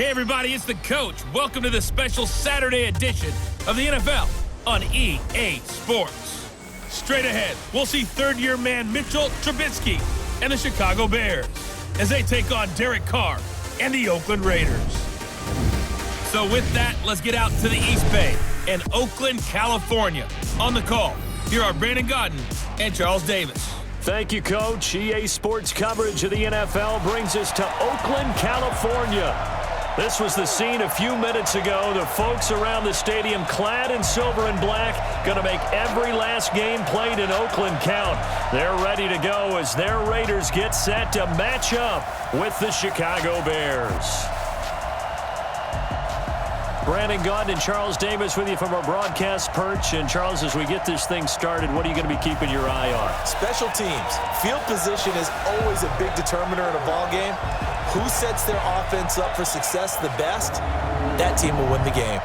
Hey everybody, it's the coach. Welcome to the special Saturday edition of the NFL on EA Sports. Straight ahead, we'll see third-year man Mitchell Trubisky and the Chicago Bears as they take on Derek Carr and the Oakland Raiders. So with that, let's get out to the East Bay and Oakland, California. On the call, here are Brandon Godden and Charles Davis. Thank you, Coach. EA Sports coverage of the NFL brings us to Oakland, California. This was the scene a few minutes ago. The folks around the stadium clad in silver and black going to make every last game played in Oakland count. They're ready to go as their Raiders get set to match up with the Chicago Bears. Brandon Godden and Charles Davis with you from our broadcast perch. And Charles, as we get this thing started, what are you going to be keeping your eye on? Special teams. Field position is always a big determiner in a ball game. Who sets their offense up for success the best, that team will win the game.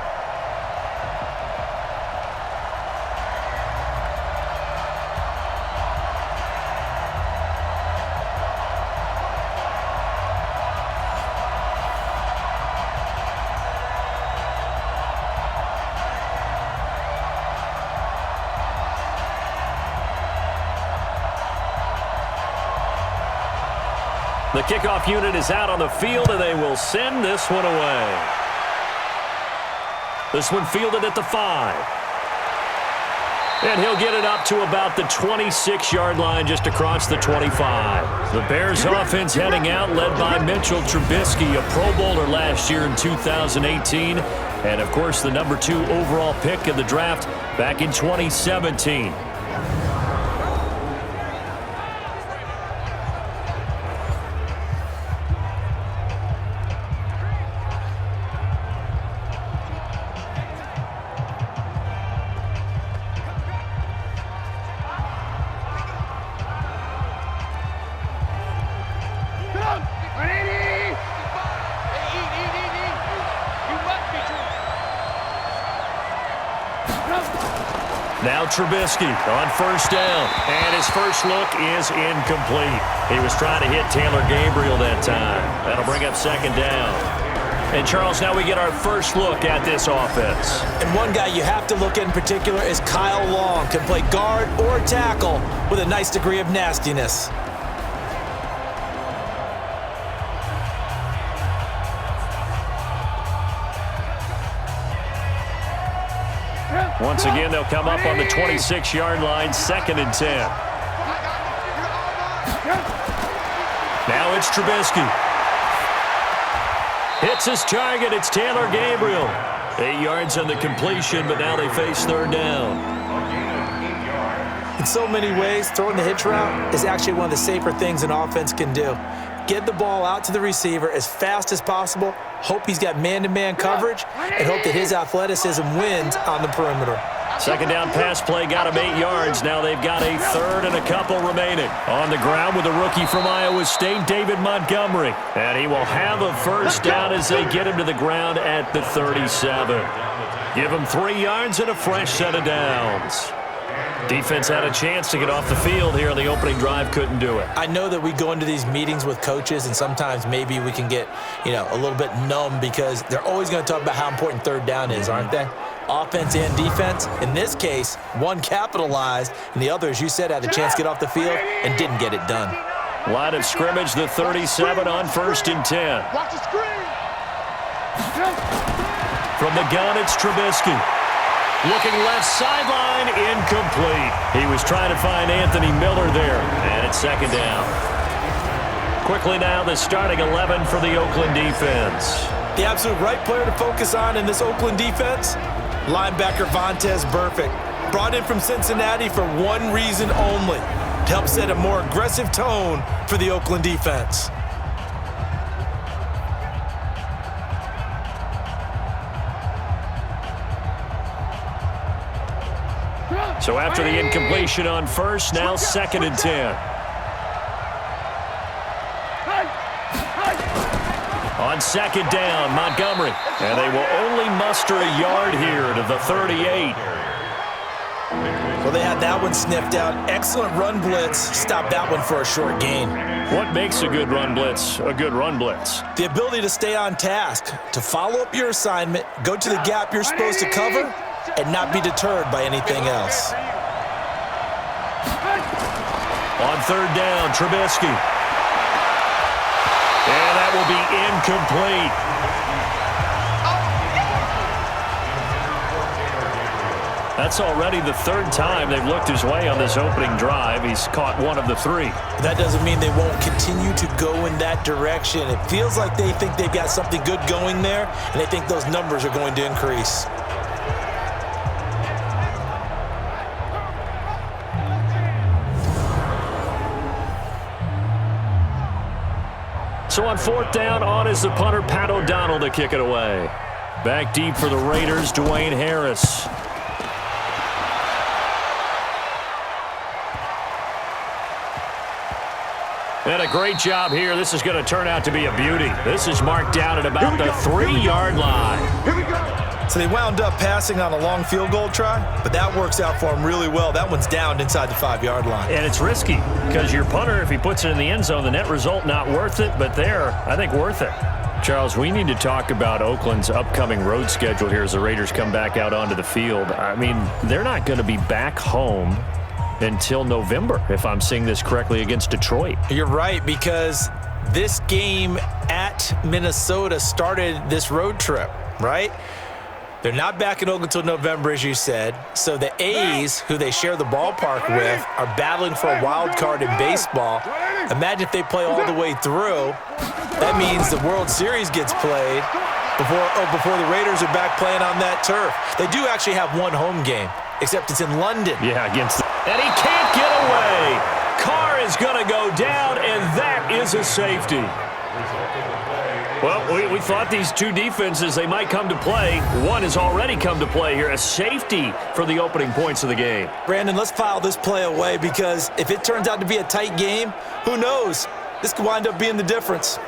The kickoff unit is out on the field, and they will send this one away. This one fielded at the 5. And he'll get it up to about the 26-yard line, just across the 25. The Bears offense heading out, led by Mitchell Trubisky, a Pro Bowler last year in 2018. And, of course, the number 2 overall pick in the draft back in 2017. Now Trubisky on first down, and his first look is incomplete. He was trying to hit Taylor Gabriel that time. That'll bring up second down. And, Charles, now we get our first look at this offense. And one guy you have to look at in particular is Kyle Long. Can play guard or tackle with a nice degree of nastiness. Once again, they'll come up on the 26-yard line, 2nd and 10. Now it's Trubisky. Hits his target. It's Taylor Gabriel. 8 yards on the completion, but now they face third down. In so many ways, throwing the hitch route is actually one of the safer things an offense can do. Get the ball out to the receiver as fast as possible, hope he's got man-to-man coverage, and hope that his athleticism wins on the perimeter. Second down pass play got him 8 yards. Now they've got a third and a couple remaining. On the ground with a rookie from Iowa State, David Montgomery. And he will have a first down as they get him to the ground at the 37. Give him 3 yards and a fresh set of downs. Defense had a chance to get off the field here on the opening drive, couldn't do it. I know that we go into these meetings with coaches, and sometimes maybe we can get, a little bit numb because they're always going to talk about how important third down is, aren't they? Offense and defense. In this case, one capitalized, and the other, as you said, had a chance to get off the field and didn't get it done. Line of scrimmage, the 37 on 1st and 10. Watch the screen. From the gun, it's Trubisky. Looking left sideline, incomplete. He was trying to find Anthony Miller there, and it's second down. Quickly now, the starting 11 for the Oakland defense. The absolute right player to focus on in this Oakland defense, linebacker Vontaze Burfict. Brought in from Cincinnati for one reason only, to help set a more aggressive tone for the Oakland defense. So after the incompletion on first, now 2nd and 10. On second down, Montgomery. And they will only muster a yard here to the 38. Well, they had that one sniffed out. Excellent run blitz. Stopped that one for a short gain. What makes a good run blitz a good run blitz? The ability to stay on task, to follow up your assignment, go to the gap you're supposed to cover, and not be deterred by anything else. On third down, Trubisky. And that will be incomplete. That's already the third time they've looked his way on this opening drive. He's caught one of the three. That doesn't mean they won't continue to go in that direction. It feels like they think they've got something good going there, and they think those numbers are going to increase. So on fourth down, on is the punter, Pat O'Donnell, to kick it away. Back deep for the Raiders, Dwayne Harris. And a great job here. This is going to turn out to be a beauty. This is marked down at about the 3-yard line. Here we go. So they wound up passing on a long field goal try, but that works out for them really well. That one's down inside the 5-yard line. And it's risky because your punter, if he puts it in the end zone, the net result not worth it, but there, I think worth it. Charles, we need to talk about Oakland's upcoming road schedule here as the Raiders come back out onto the field. I mean, they're not going to be back home until November, if I'm seeing this correctly, against Detroit. You're right, because this game at Minnesota started this road trip, right? They're not back in Oakland until November, as you said. So the A's, who they share the ballpark with, are battling for a wild card in baseball. Imagine if they play all the way through. That means the World Series gets played before the Raiders are back playing on that turf. They do actually have one home game, except it's in London. Yeah, and he can't get away. Carr is going to go down, and that is a safety. Well, we thought these two defenses, they might come to play. One has already come to play here, a safety for the opening points of the game. Brandon, let's file this play away, because if it turns out to be a tight game, who knows? This could wind up being the difference.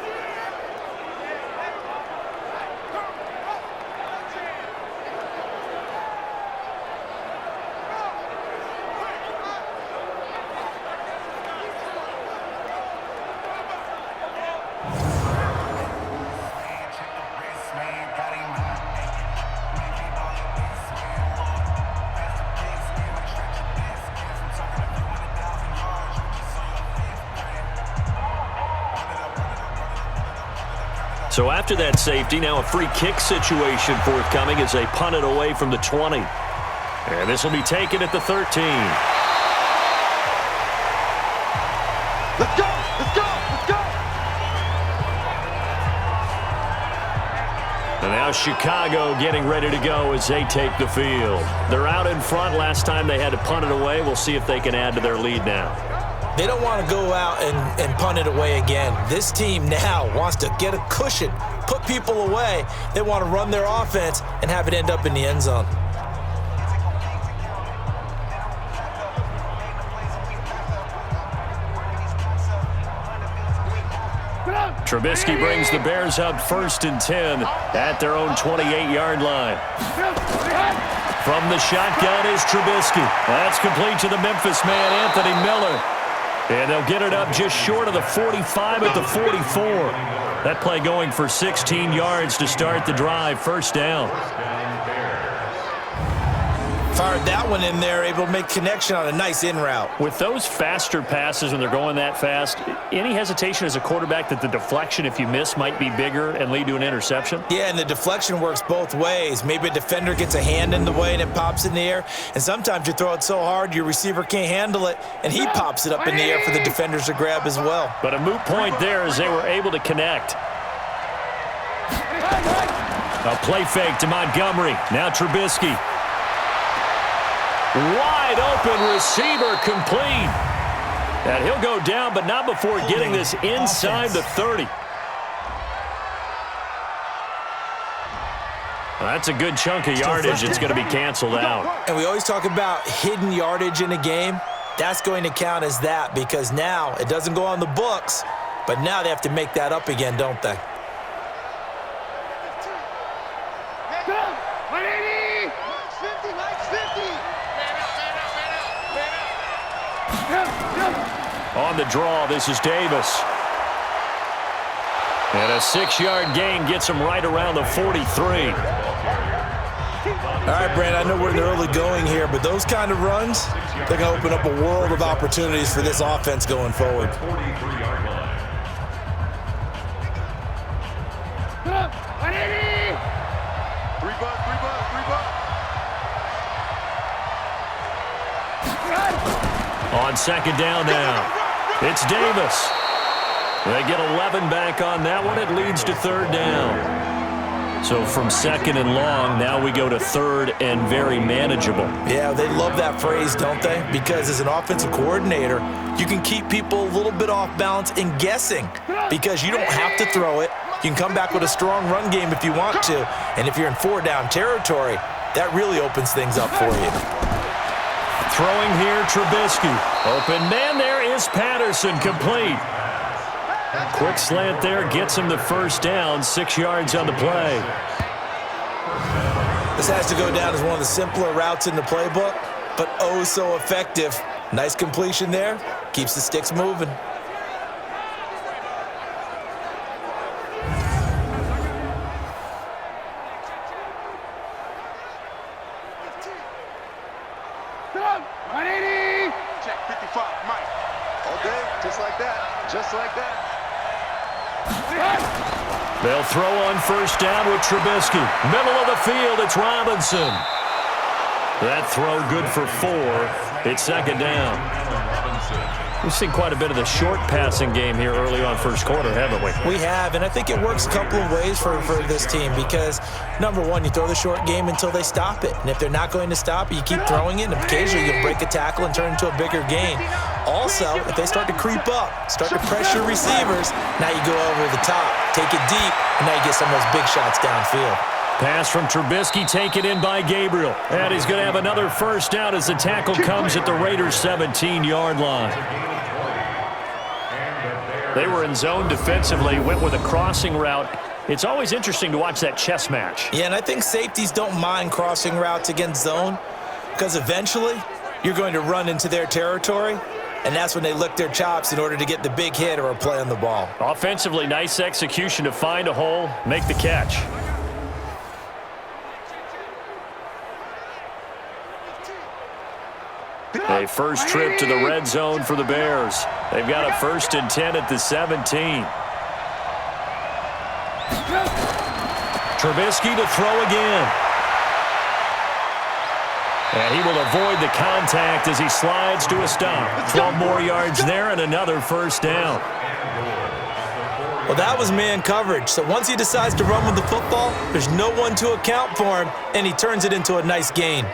So after that safety, now a free kick situation forthcoming as they punt it away from the 20. And this will be taken at the 13. Let's go! Let's go! Let's go! And now Chicago getting ready to go as they take the field. They're out in front. Last time they had to punt it away. We'll see if they can add to their lead now. They don't want to go out and punt it away again. This team now wants to get a cushion, put people away. They want to run their offense and have it end up in the end zone. Trubisky brings the Bears up 1st and 10 at their own 28-yard line. From the shotgun is Trubisky. That's complete to the Memphis man, Anthony Miller. And they'll get it up just short of the 45 at the 44. That play going for 16 yards to start the drive. First down. Fired that one in there, able to make connection on a nice in route. With those faster passes when they're going that fast, any hesitation as a quarterback that the deflection, if you miss, might be bigger and lead to an interception? Yeah, and the deflection works both ways. Maybe a defender gets a hand in the way and it pops in the air. And sometimes you throw it so hard your receiver can't handle it, and he pops it up in the air for the defenders to grab as well. But a moot point there as they were able to connect. A play fake to Montgomery. Now Trubisky. Wide open receiver complete. And he'll go down, but not before getting this inside the 30. Well, that's a good chunk of yardage. It's going to be canceled out. And we always talk about hidden yardage in a game. That's going to count as that, because now it doesn't go on the books, but now they have to make that up again, don't they? On the draw, this is Davis. And a 6-yard gain gets him right around the 43. All right, Brandon, I know we're in the early going here, but those kind of runs, they're going to open up a world of opportunities for this offense going forward. On second down now, it's Davis. They get 11 back on that one. It leads to third down. So from second and long, now we go to third and very manageable. Yeah, they love that phrase, don't they? Because as an offensive coordinator, you can keep people a little bit off balance and guessing because you don't have to throw it. You can come back with a strong run game if you want to. And if you're in 4-down territory, that really opens things up for you. Throwing here, Trubisky. Open man there is Patterson, complete. Quick slant there, gets him the first down, 6 yards on the play. This has to go down as one of the simpler routes in the playbook, but oh so effective. Nice completion there, keeps the sticks moving. Check 55, Mike. All day, just like that, just like that. They'll throw on first down with Trubisky. Middle of the field, it's Robinson. That throw good for 4. It's second down. We've seen quite a bit of the short passing game here early on first quarter, haven't we? We have, and I think it works a couple of ways for this team because, number one, you throw the short game until they stop it. And if they're not going to stop it, you keep throwing it, and occasionally you'll break a tackle and turn into a bigger gain. Also, if they start to creep up, start to pressure receivers, now you go over the top, take it deep, and now you get some of those big shots downfield. Pass from Trubisky taken in by Gabriel. And he's going to have another first down as the tackle comes at the Raiders' 17-yard line. They were in zone defensively, went with a crossing route. It's always interesting to watch that chess match. Yeah, and I think safeties don't mind crossing routes against zone because eventually you're going to run into their territory, and that's when they lick their chops in order to get the big hit or a play on the ball. Offensively, nice execution to find a hole, make the catch. A first trip to the red zone for the Bears. They've got a 1st and 10 at the 17. Trubisky to throw again. And he will avoid the contact as he slides to a stop. 12 more yards there and another first down. Well, that was man coverage. So once he decides to run with the football, there's no one to account for him, and he turns it into a nice gain.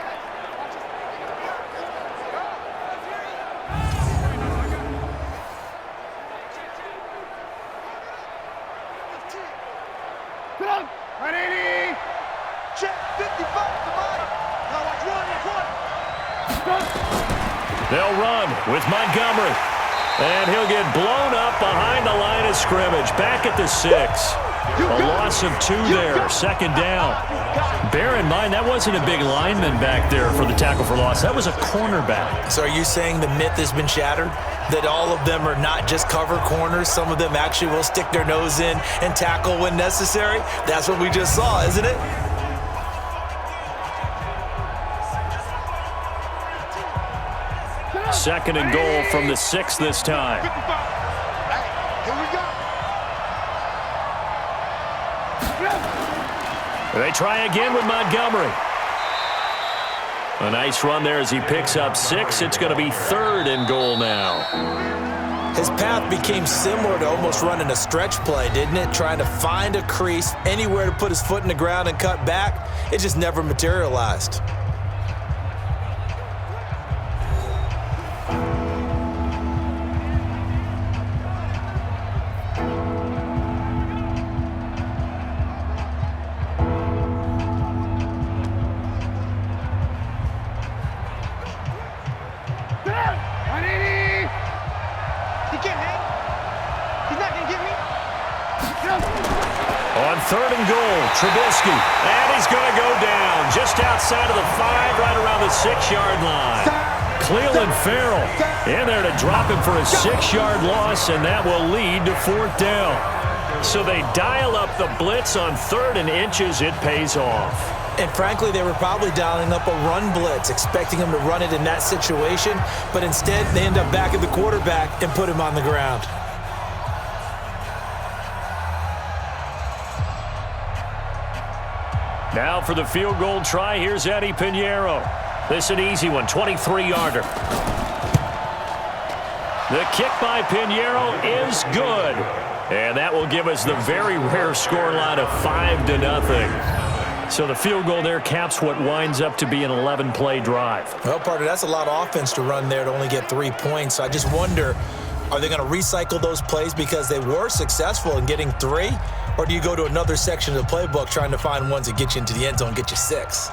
They'll run with Montgomery. And he'll get blown up behind the line of scrimmage. Back at the 6. A loss of 2 there. Second down. Bear in mind, that wasn't a big lineman back there for the tackle for loss. That was a cornerback. So are you saying the myth has been shattered? That all of them are not just cover corners? Some of them actually will stick their nose in and tackle when necessary? That's what we just saw, isn't it? Second and goal from the 6 this time. Here we go. They try again with Montgomery. A nice run there as he picks up 6. It's going to be 3rd and goal now. His path became similar to almost running a stretch play, didn't it? Trying to find a crease, anywhere to put his foot in the ground and cut back. It just never materialized. On 3rd and goal, Trubisky. And he's going to go down just outside of the 5, right around the 6-yard line. Cleveland Farrell in there to drop him for a 6-yard loss, and that will lead to 4th down. So they dial up the blitz on 3rd and inches. It pays off. And frankly, they were probably dialing up a run blitz, expecting him to run it in that situation, but instead they end up back at the quarterback and put him on the ground. Now for the field goal try, here's Eddie Pinheiro. This is an easy one, 23-yarder. The kick by Pinheiro is good. And that will give us the very rare scoreline of 5-0. So the field goal there caps what winds up to be an 11-play drive. Well, partner, that's a lot of offense to run there to only get 3 points. So I just wonder, are they going to recycle those plays because they were successful in getting 3? Or do you go to another section of the playbook trying to find ones that get you into the end zone and get you 6?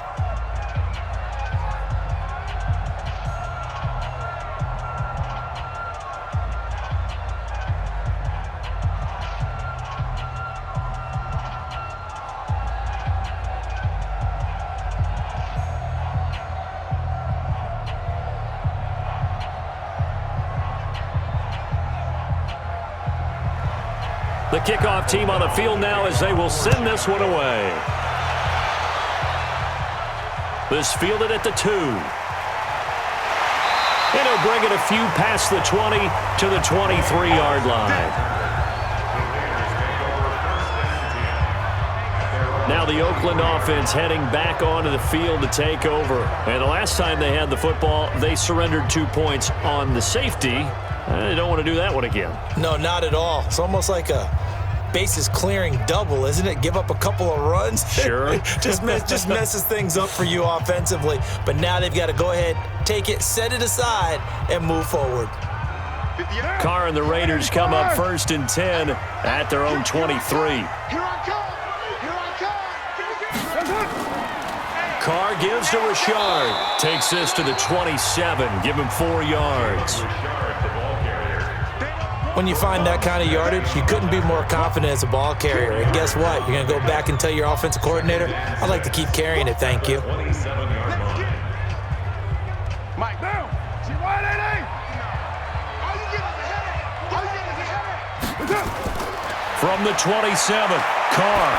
The kickoff team on the field now as they will send this one away. This fielded at the 2. And he'll bring it a few past the 20 to the 23-yard line. Now the Oakland offense heading back onto the field to take over. And the last time they had the football, they surrendered 2 points on the safety. They don't want to do that one again. No, not at all. It's almost like a bases clearing double, isn't it? Give up a couple of runs. Sure. just messes things up for you offensively. But now they've got to go ahead, take it, set it aside, and move forward. Carr and the Raiders come up 1st and 10 at their own 23. Carr gives to Richard. Takes this to the 27. Give him 4 yards. When you find that kind of yardage, you couldn't be more confident as a ball carrier. And guess what? You're going to go back and tell your offensive coordinator, I'd like to keep carrying it, thank you. Mike, down. See why they ain't? From the 27, Carr.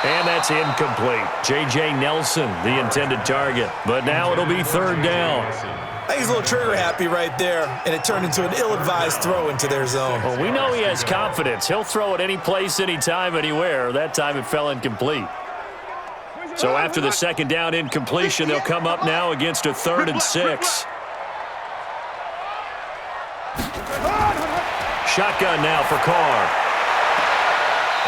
And that's incomplete. J.J. Nelson, the intended target. But now it'll be 3rd down. I think he's a little trigger happy right there, and it turned into an ill-advised throw into their zone. Well, we know he has confidence. He'll throw it any place, anytime, anywhere. That time it fell incomplete. So after the 2nd down incompletion, they'll come up now against a 3rd and 6. Shotgun now for Carr.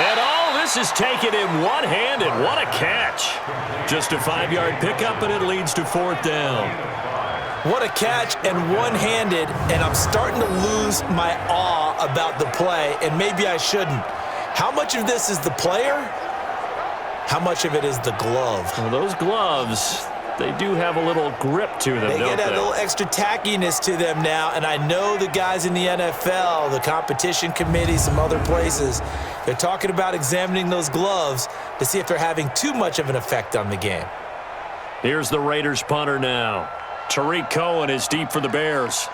And all this is taken in one-handed. What a catch. Just a 5-yard pickup, and it leads to 4th down. What a catch and one-handed, and I'm starting to lose my awe about the play, and maybe I shouldn't. How much of this is the player? How much of it is the glove? Well, those gloves, they do have a little grip to them, They don't get a they? little extra tackiness to them now, and I know the guys in the NFL, the competition committee, some other places, they're talking about examining those gloves to see if they're having too much of an effect on the game. Here's the Raiders punter now. Tariq Cohen is deep for the Bears.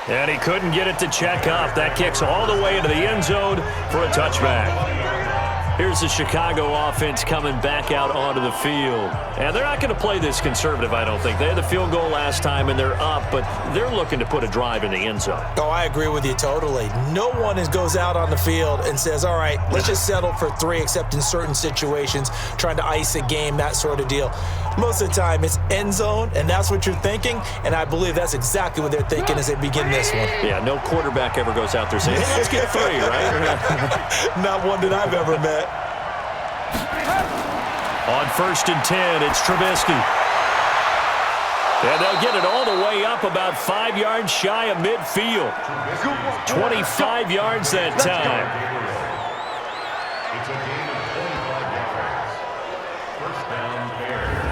And he couldn't get it to check up. That kicks all the way into the end zone for a touchback. Here's the Chicago offense coming back out onto the field. And they're not going to play this conservative, I don't think. They had the field goal last time, and they're up, but they're looking to put a drive in the end zone. Oh, I agree with you totally. No one goes out on the field and says, all right, let's just settle for 3, except in certain situations, trying to ice a game, that sort of deal. Most of the time, it's end zone, and that's what you're thinking, and I believe that's exactly what they're thinking as they begin this one. Yeah, no quarterback ever goes out there saying, hey, let's get 3, right? Not one that I've ever met. On 1st and 10, it's Trubisky. And they'll get it all the way up about 5 yards shy of midfield. 25 yards that time. It's a game of 25 yards. First down, Bears.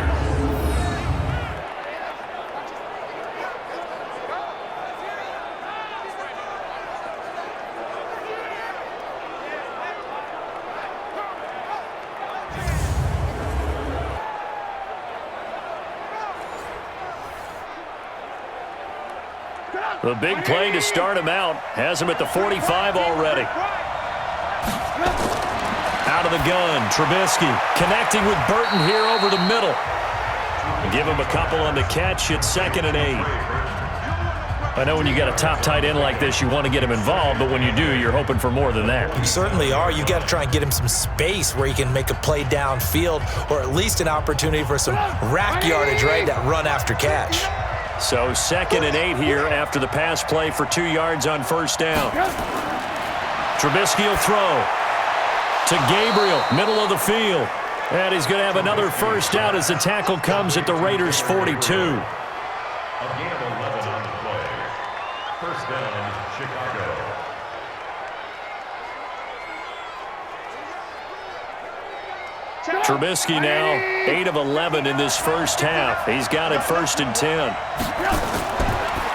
The big play to start him out has him at the 45 already. Out of the gun, Trubisky connecting with Burton here over the middle. Give him a couple on the catch at 2nd and 8. I know when you got a top tight end like this, you want to get him involved, but when you do, you're hoping for more than that. You certainly are. You got to try and get him some space where he can make a play downfield, or at least an opportunity for some rack yardage, right? That run after catch. So 2nd and 8 here after the pass play for 2 yards on first down. Trubisky will throw to Gabriel, middle of the field. And he's going to have another first down as the tackle comes at the Raiders' 42. A gain of 11 on the play. First down, Chicago. Trubisky now 8 of 11 in this first half. He's got it 1st and 10.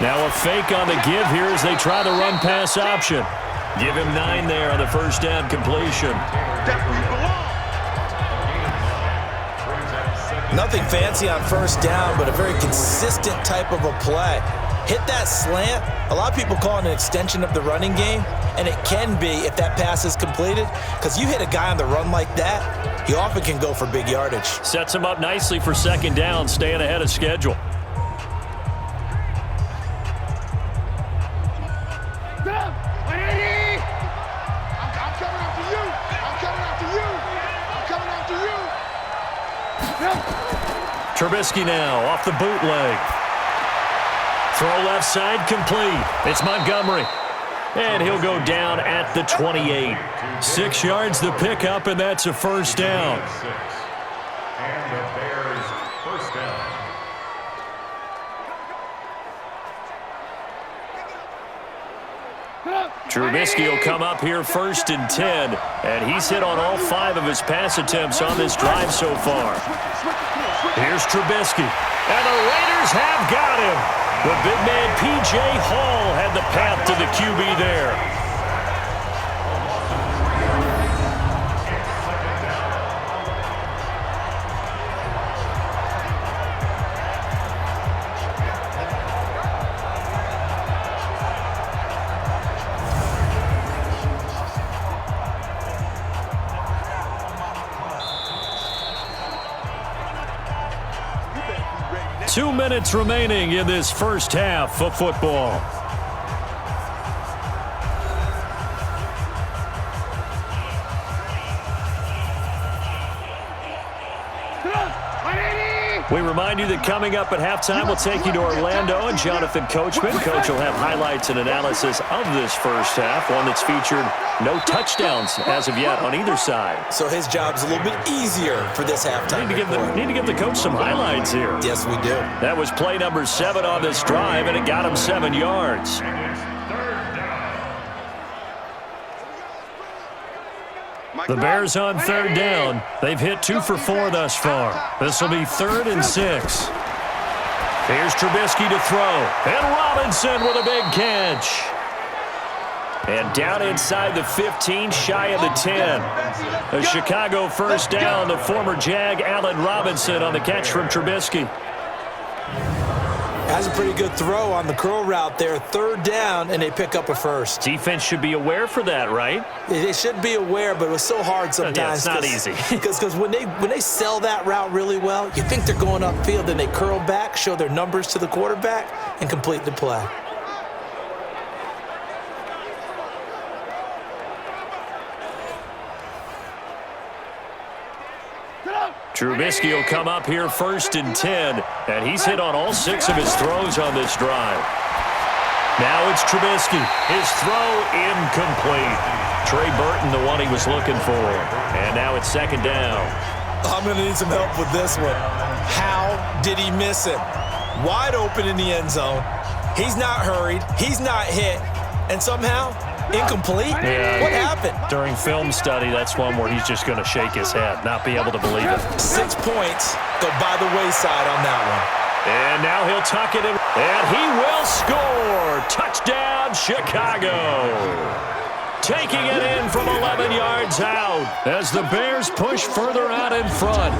Now a fake on the give here as they try the run-pass option. Give him 9 there on the first down completion. Nothing fancy on first down, but a very consistent type of a play. Hit that slant. A lot of people call it an extension of the running game, and it can be if that pass is completed, because you hit a guy on the run like that, he often can go for big yardage. Sets him up nicely for 2nd down, staying ahead of schedule. Trubisky now off the bootleg. Throw left side complete. It's Montgomery. And he'll go down at the 28. 6 yards the pickup, and that's a first down. And the Bears first down. Trubisky will come up here 1st and 10, and he's hit on all 5 of his pass attempts on this drive so far. Here's Trubisky, and the Raiders have got him. The big man P.J. Hall had the path to the QB there. Two minutes remaining in this first half of football. We remind you that coming up at halftime, we'll take you to Orlando and Jonathan Coachman. Coach will have highlights and analysis of this first half, one that's featured no touchdowns as of yet on either side. So his job's a little bit easier for this halftime. Need to give the coach some highlights here. Yes, we do. That was play number 7 on this drive, and it got him 7 yards. The Bears on 3rd down. They've hit 2 for 4 thus far. This will be 3rd and 6. Here's Trubisky to throw. And Robinson with a big catch. And down inside the 15, shy of the 10. A Chicago first down. The former Jag, Allen Robinson, on the catch from Trubisky. Has a pretty good throw on the curl route there. 3rd down, and they pick up a first. Defense should be aware for that, right? They should be aware, but it was so hard sometimes. Yeah, it's not easy. Because when they sell that route really well, you think they're going upfield, and they curl back, show their numbers to the quarterback, and complete the play. Trubisky will come up here 1st and 10, and he's hit on all 6 of his throws on this drive. Now it's Trubisky. His throw incomplete. Trey Burton, the one he was looking for. And now it's 2nd down. I'm going to need some help with this one. How did he miss it? Wide open in the end zone. He's not hurried. He's not hit. And somehow, incomplete? Yeah. What happened? During film study, that's one where he's just going to shake his head, not be able to believe it. 6 points go by the wayside on that one. And now he'll tuck it in, and he will score. Touchdown, Chicago. taking it in from 11 yards out as the Bears push further out in front.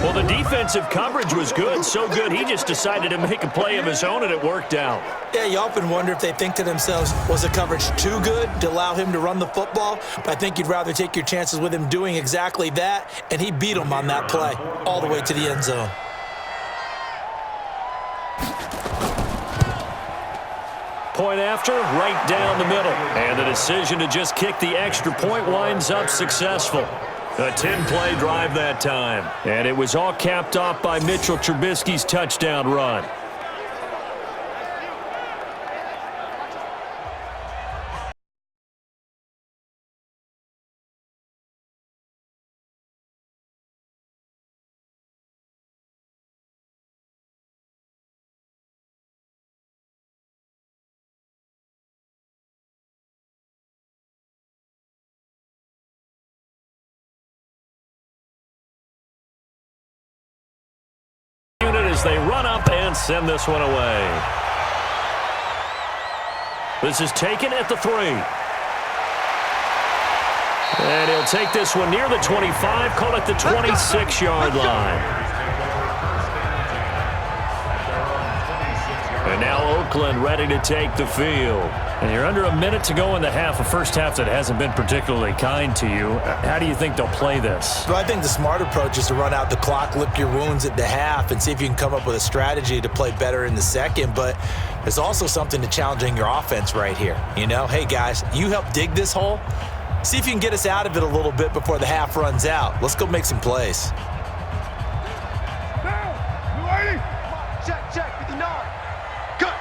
Well, the defensive coverage was good, so good he just decided to make a play of his own, and it worked out. Yeah, you often wonder if they think to themselves, was the coverage too good to allow him to run the football? But I think you'd rather take your chances with him doing exactly that, and he beat him on that play all the way to the end zone. Point after, right down the middle. And the decision to just kick the extra point winds up successful. A 10-play drive that time. And it was all capped off by Mitchell Trubisky's touchdown run. As they run up and send this one away. This is taken at the 3. And he'll take this one near the 25, call it the 26-yard line. And now Oakland ready to take the field. And you're under a minute to go in the half, a first half that hasn't been particularly kind to you. How do you think they'll play this? Well, I think the smart approach is to run out the clock, lick your wounds at the half, and see if you can come up with a strategy to play better in the second. But there's also something to challenging your offense right here. You know, hey, guys, you help dig this hole. See if you can get us out of it a little bit before the half runs out. Let's go make some plays. Check, 59. Cut.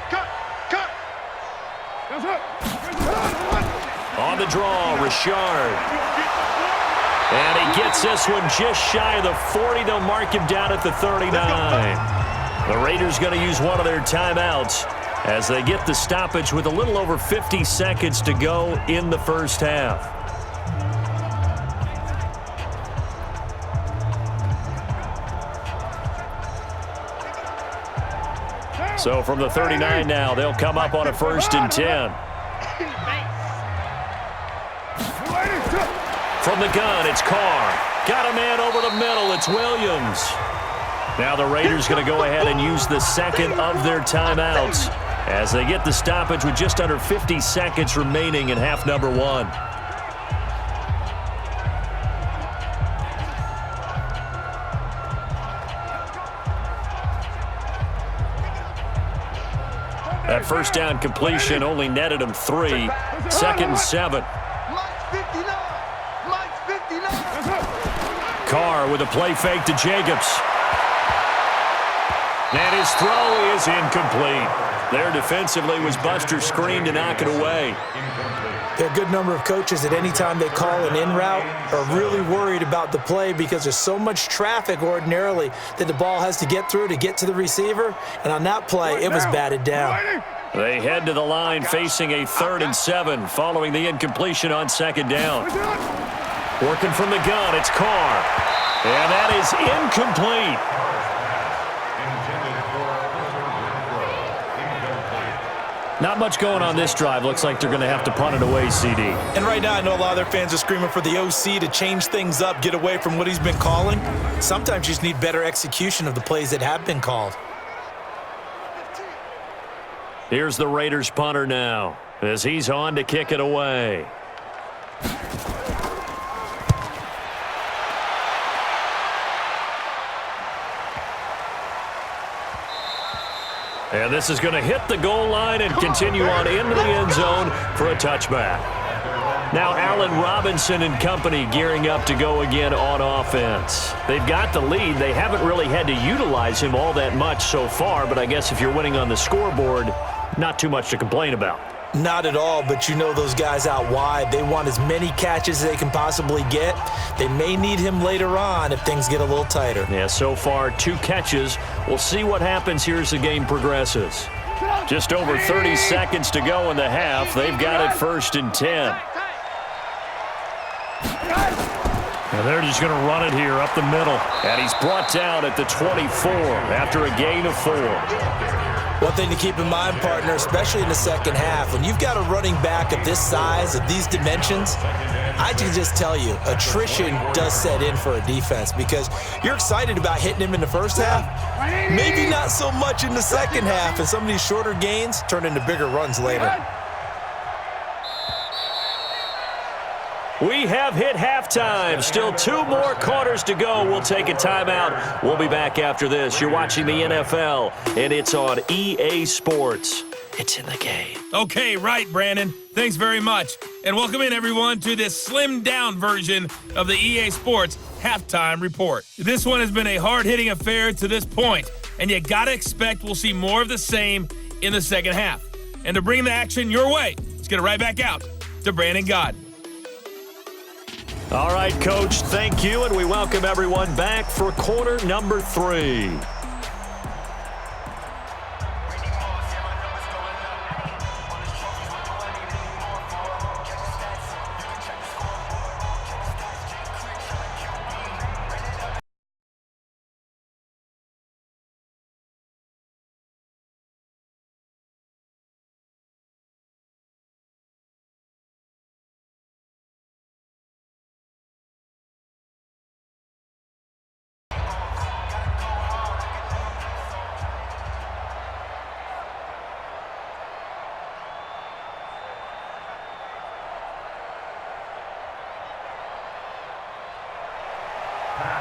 On the draw, Richard. And he gets this one just shy of the 40. They'll mark him down at the 39. The Raiders going to use one of their timeouts as they get the stoppage with a little over 50 seconds to go in the first half. So from the 39 now, they'll come up on a 1st and 10. From the gun, it's Carr. Got a man over the middle. It's Williams. Now the Raiders going to go ahead and use the second of their timeouts as they get the stoppage with just under 50 seconds remaining in half number 1. That first down completion only netted him 3. 2nd and 7. Carr with a play fake to Jacobs. And his throw is incomplete. There defensively was Buster screened to knock it away. There are a good number of coaches that any time they call an in route are really worried about the play because there's so much traffic ordinarily that the ball has to get through to get to the receiver. And on that play, it was batted down. They head to the line facing a 3rd and 7 following the incompletion on 2nd down. Working from the gun, it's Carr. And that is incomplete. Not much going on this drive. Looks like they're going to have to punt it away, CD. And right now I know a lot of their fans are screaming for the OC to change things up, get away from what he's been calling. Sometimes you just need better execution of the plays that have been called. Here's the Raiders punter now as he's on to kick it away. And this is going to hit the goal line and continue on into the end zone for a touchback. Now Allen Robinson and company gearing up to go again on offense. They've got the lead. They haven't really had to utilize him all that much so far, but I guess if you're winning on the scoreboard, not too much to complain about. Not at all, but you know those guys out wide, they want as many catches as they can possibly get. They may need him later on if things get a little tighter. Yeah, so far 2 catches. We'll see what happens here as the game progresses. Just over 30 seconds to go in the half. They've got it 1st and 10. And they're just going to run it here up the middle. And he's brought down at the 24 after a gain of 4. One thing to keep in mind, partner, especially in the second half, when you've got a running back of this size, of these dimensions, I can just tell you, attrition does set in for a defense because you're excited about hitting him in the first half, maybe not so much in the second half, and some of these shorter gains turn into bigger runs later. We have hit halftime. Still 2 more quarters to go. We'll take a timeout. We'll be back after this. You're watching the NFL, and it's on EA Sports. It's in the game. Okay, right, Brandon. Thanks very much. And welcome in, everyone, to this slimmed-down version of the EA Sports Halftime Report. This one has been a hard-hitting affair to this point, and you gotta expect we'll see more of the same in the second half. And to bring the action your way, let's get it right back out to Brandon Gaudin. All right, Coach, thank you, and we welcome everyone back for quarter number 3.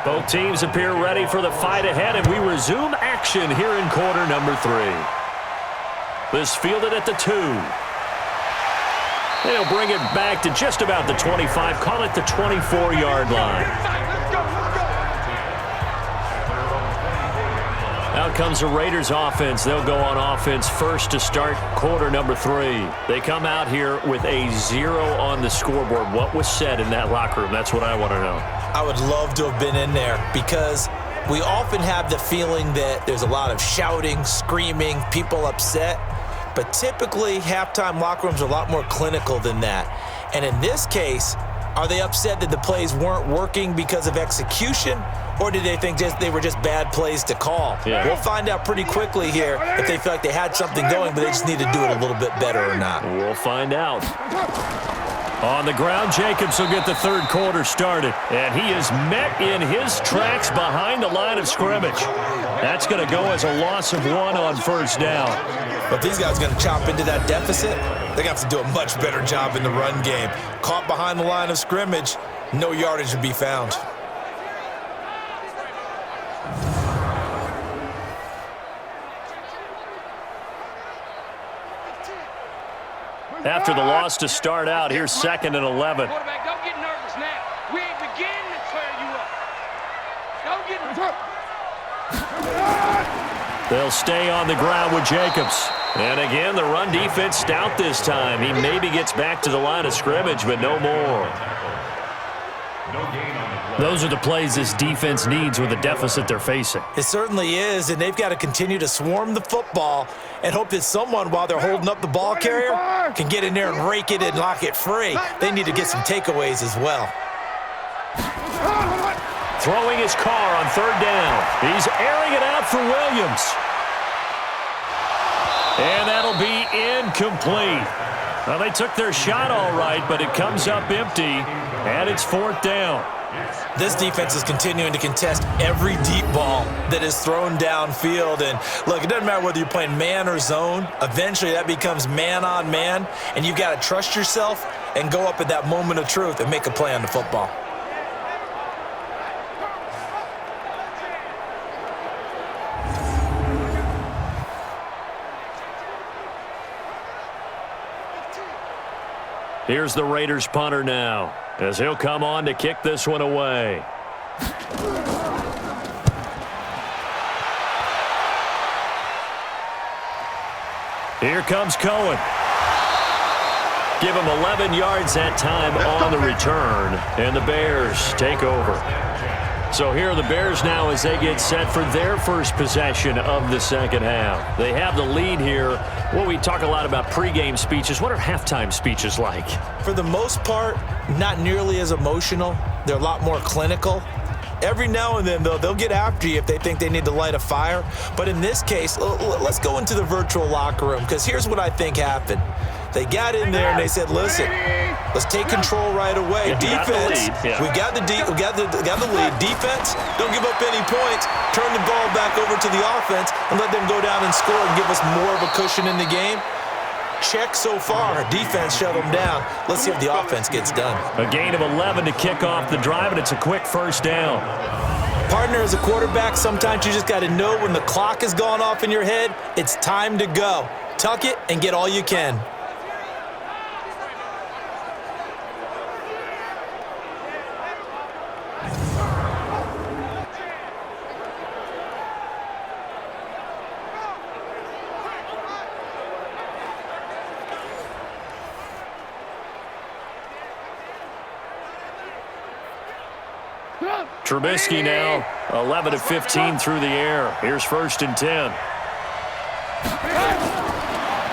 Both teams appear ready for the fight ahead, and we resume action here in quarter number 3. This fielded at the 2. They'll bring it back to just about the 25, call it the 24-yard line. Out comes the Raiders offense. They'll go on offense first to start quarter number 3. They come out here with a 0 on the scoreboard. What was said in that locker room? That's what I want to know. I would love to have been in there because we often have the feeling that there's a lot of shouting, screaming, people upset. But typically, halftime locker rooms are a lot more clinical than that. And in this case, are they upset that the plays weren't working because of execution, or did they think they were just bad plays to call? Yeah. We'll find out pretty quickly here if they feel like they had something going, but they just need to do it a little bit better or not. We'll find out. On the ground, Jacobs will get the third quarter started, and he is met in his tracks behind the line of scrimmage. That's going to go as a loss of 1 on first down. But these guys are going to chop into that deficit. They're going to have to do a much better job in the run game. Caught behind the line of scrimmage, no yardage to be found. After the loss to start out, here's 2nd and 11. Quarterback, don't get nervous now. We ain't beginning to tear you up. Don't get nervous. They'll stay on the ground with Jacobs. And again, the run defense stout this time. He maybe gets back to the line of scrimmage, but no more. Those are the plays this defense needs with the deficit they're facing. It certainly is, and they've got to continue to swarm the football and hope that someone, while they're holding up the ball carrier, can get in there and rake it and lock it free. They need to get some takeaways as well. Throwing his car on 3rd down. He's airing it out for Williams. And that'll be incomplete. Well, they took their shot all right, but it comes up empty, and it's 4th down. This defense is continuing to contest every deep ball that is thrown downfield. And look, it doesn't matter whether you're playing man or zone. Eventually, that becomes man on man, and you've got to trust yourself and go up at that moment of truth and make a play on the football. Here's the Raiders punter now, as he'll come on to kick this one away. Here comes Cohen. Give him 11 yards that time on the return, and the Bears take over. So here are the Bears now as they get set for their first possession of the second half. They have the lead here. Well, we talk a lot about pregame speeches. What are halftime speeches like? For the most part, not nearly as emotional. They're a lot more clinical. Every now and then, though, they'll get after you if they think they need to light a fire. But in this case, let's go into the virtual locker room, because here's what I think happened. They got in there and they said, listen, let's take control right away. Defense, we got the lead. Defense, don't give up any points. Turn the ball back over to the offense and let them go down and score and give us more of a cushion in the game. Check so far. Defense shut them down. Let's see if the offense gets done. A gain of 11 to kick off the drive, and it's a quick first down. Partner, as a quarterback, sometimes you just got to know when the clock has gone off in your head, it's time to go. Tuck it and get all you can. Trubisky now 11 of 15 through the air. Here's 1st and 10.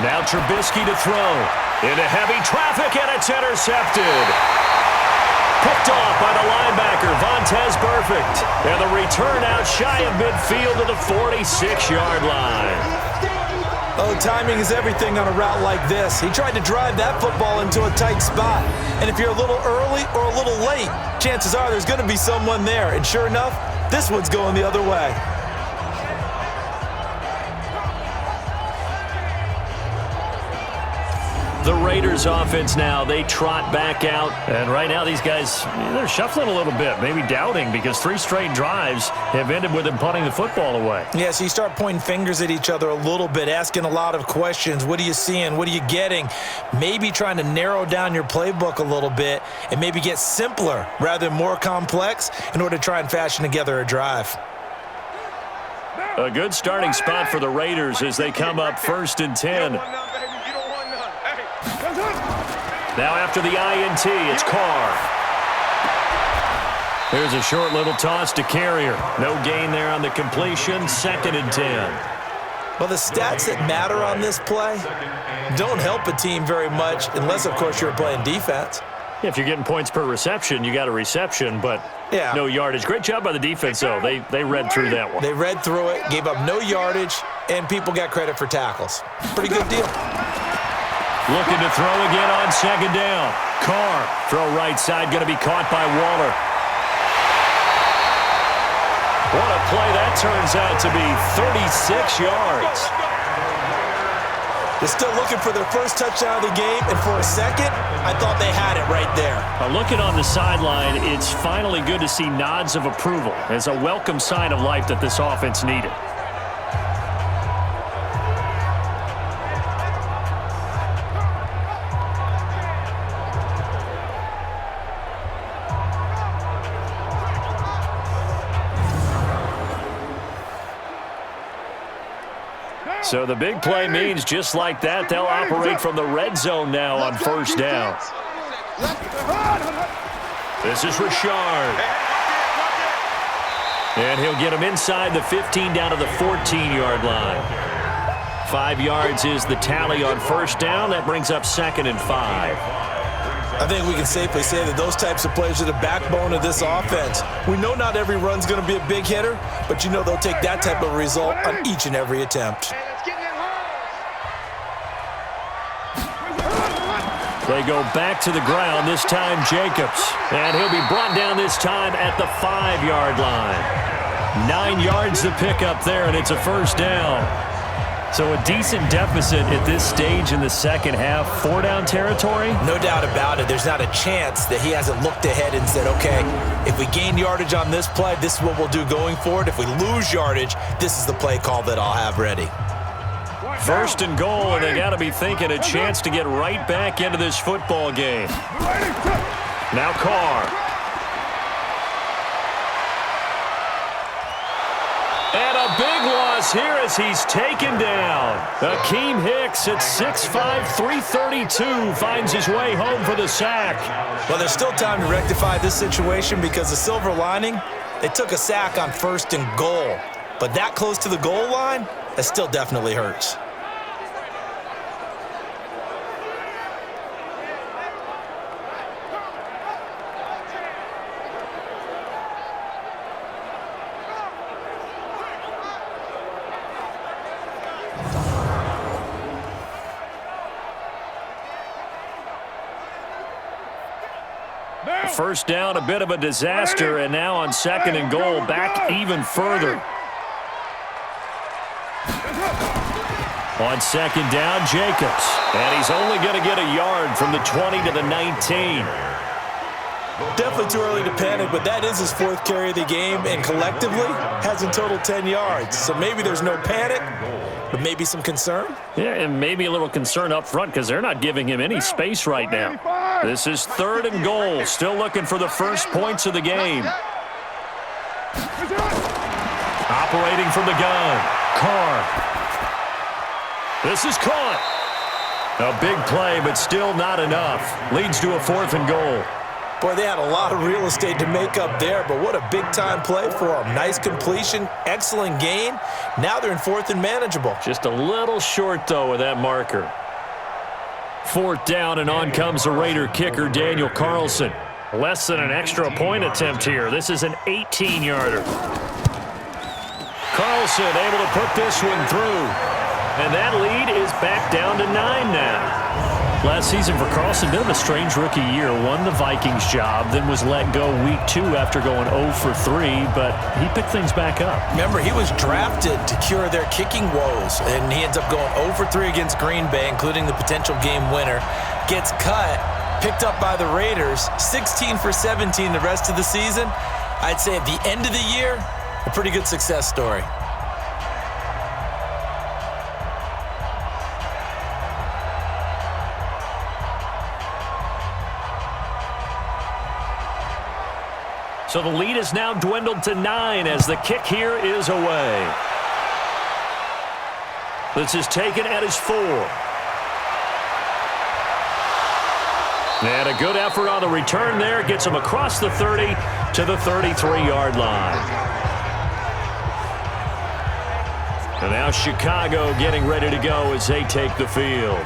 Now Trubisky to throw. Into heavy traffic, and it's intercepted. Picked off by the linebacker, Vontaze Burfict. And the return out shy of midfield to the 46-yard line. Oh, timing is everything on a route like this. He tried to drive that football into a tight spot. And if you're a little early or a little late, chances are there's going to be someone there. And sure enough, this one's going the other way. The Raiders offense now, they trot back out. And right now these guys, they're shuffling a little bit, maybe doubting, because 3 straight drives have ended with them punting the football away. Yeah, so you start pointing fingers at each other a little bit, asking a lot of questions. What are you seeing? What are you getting? Maybe trying to narrow down your playbook a little bit and maybe get simpler rather than more complex in order to try and fashion together a drive. A good starting spot for the Raiders as they come up 1st and 10. Now after the INT, it's Carr. Here's a short little toss to Carrier. No gain there on the completion. 2nd and 10. Well, the stats that matter on this play don't help a team very much unless, of course, you're playing defense. If you're getting points per reception, you got a reception, but no yardage. Great job by the defense, though. They read through that one. They read through it, gave up no yardage, and people got credit for tackles. Pretty good deal. Looking to throw again on 2nd down. Carr, throw right side, going to be caught by Waller. What a play that turns out to be, 36 yards. They're still looking for their first touchdown of the game, and for a second, I thought they had it right there. Looking on the sideline, it's finally good to see nods of approval. It's a welcome sign of life that this offense needed. So the big play means just like that, they'll operate from the red zone now on 1st down. This is Richard. And he'll get him inside the 15 down to the 14-yard line. 5 yards is the tally on 1st down. That brings up 2nd and 5. I think we can safely say that those types of plays are the backbone of this offense. We know not every run's going to be a big hitter, but you know they'll take that type of result on each and every attempt. They go back to the ground, this time Jacobs. And he'll be brought down this time at the 5-yard line. 9 yards to pick up there, and it's a 1st down. So a decent deficit at this stage in the second half. 4-down territory? No doubt about it. There's not a chance that he hasn't looked ahead and said, okay, if we gain yardage on this play, this is what we'll do going forward. If we lose yardage, this is the play call that I'll have ready. 1st and goal, and they got to be thinking a chance to get right back into this football game. Now Carr. And a big loss here as he's taken down. Akeem Hicks at 6'5", 332 finds his way home for the sack. Well, there's still time to rectify this situation because the silver lining, they took a sack on 1st and goal. But that close to the goal line, that still definitely hurts. That first down, a bit of a disaster, and now on 2nd and goal, back even further. On 2nd down, Jacobs. And he's only going to get a yard from the 20 to the 19. Definitely too early to panic, but that is his 4th carry of the game, and collectively has in total 10 yards. So maybe there's no panic, but maybe some concern. Yeah, and maybe a little concern up front because they're not giving him any space right now. This is 3rd and goal, still looking for the first points of the game. Operating from the gun, Carr. This is caught. A big play, but still not enough. Leads to a 4th and goal. Boy, they had a lot of real estate to make up there, but what a big-time play for them. Nice completion, excellent gain. Now they're in 4th and manageable. Just a little short, though, with that marker. 4th down, and on comes the Raider kicker, Daniel Carlson. Less than an extra point attempt here. This is an 18-yarder. Carlson able to put this one through. And that lead is back down to 9 now. Last season for Carlson, bit of a strange rookie year. Won the Vikings job, then was let go week 2 after going 0 for 3, but he picked things back up. Remember, he was drafted to cure their kicking woes, and he ends up going 0 for 3 against Green Bay, including the potential game winner. Gets cut, picked up by the Raiders, 16 for 17 the rest of the season. I'd say at the end of the year, a pretty good success story. So the lead is now dwindled to 9 as the kick here is away. This is taken at his 4. And a good effort on the return there. Gets him across the 30 to the 33-yard line. And now Chicago getting ready to go as they take the field.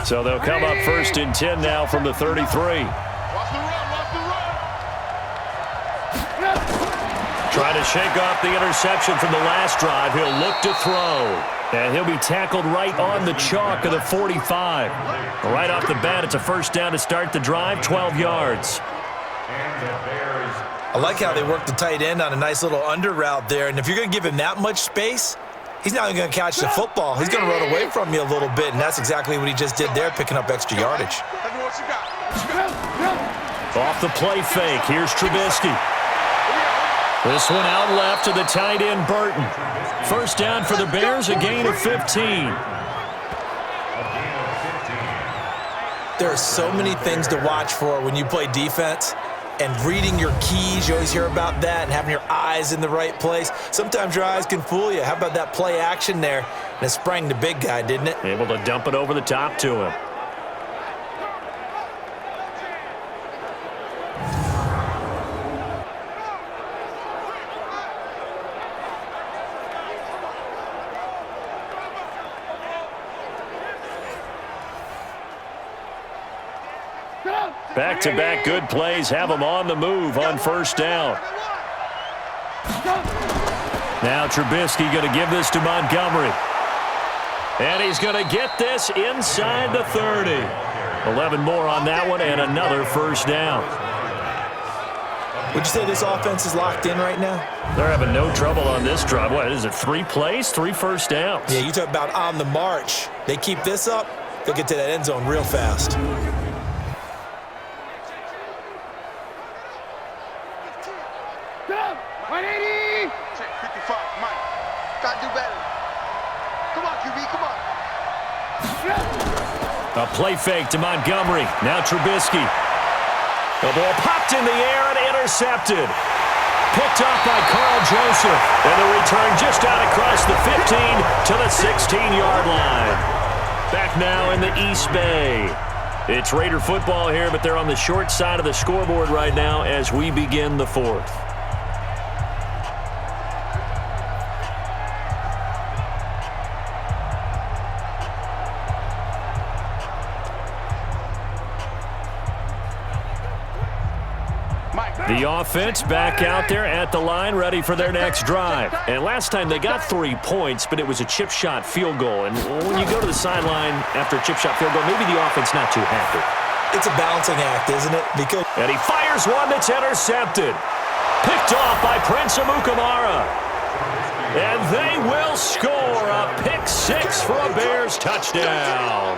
So they'll come up 1st and 10 now from the 33. Watch the run, watch the run. Trying to shake off the interception from the last drive. He'll look to throw. And he'll be tackled right on the chalk of the 45. Right off the bat, it's a 1st down to start the drive, 12 yards. I like how they work the tight end on a nice little under route there. And if you're going to give him that much space, he's not even going to catch the football. He's going to run away from you a little bit, and that's exactly what he just did there, picking up extra yardage. Off the play fake, here's Trubisky. This one out left to the tight end, Burton. 1st down for the Bears, a gain of 15. There are so many things to watch for when you play defense. And reading your keys, you always hear about that, and having your eyes in the right place. Sometimes your eyes can fool you. How about that play action there? And it sprang the big guy, didn't it? Able to dump it over the top to him. Back-to-back good plays have him on the move on 1st down. Now Trubisky going to give this to Montgomery. And he's going to get this inside the 30. 11 more on that one and another 1st down. Would you say this offense is locked in right now? They're having no trouble on this drive. What is it, 3 plays, 3 1st downs? Yeah, you talk about on the march. They keep this up, they'll get to that end zone real fast. A play fake to Montgomery. Now Trubisky. The ball popped in the air and intercepted. Picked off by Carl Joseph. And the return just out across the 15 to the 16-yard line. Back now in the East Bay. It's Raider football here, but they're on the short side of the scoreboard right now as we begin the 4th. The offense back out there at the line, ready for their next drive. And last time they got 3 points, but it was a chip shot field goal. And when you go to the sideline after a chip shot field goal, maybe the offense not too happy. It's a balancing act, isn't it? And he fires one that's intercepted. Picked off by Prince Amukamara. And they will score a pick 6 for a Bears touchdown.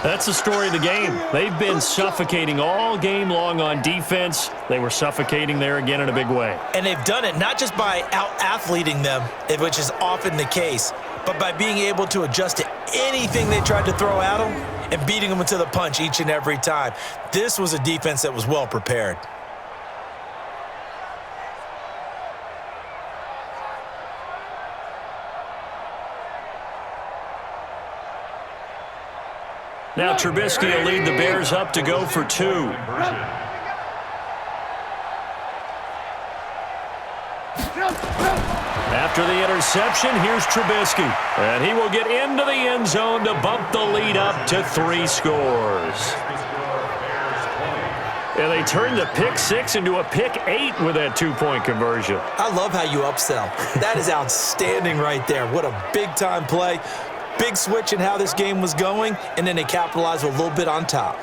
That's the story of the game. They've been suffocating all game long on defense. They were suffocating there again in a big way. And they've done it not just by out-athleting them, which is often the case, but by being able to adjust to anything they tried to throw at them and beating them to the punch each and every time. This was a defense that was well prepared. Now Trubisky will lead the Bears up to go for 2. After the interception, here's Trubisky. And he will get into the end zone to bump the lead up to 3 scores. And they turned the pick 6 into a pick 8 with that 2-point conversion. I love how you upsell. That is outstanding right there. What a big-time play. Big switch in how this game was going, and then they capitalized with a little bit on top.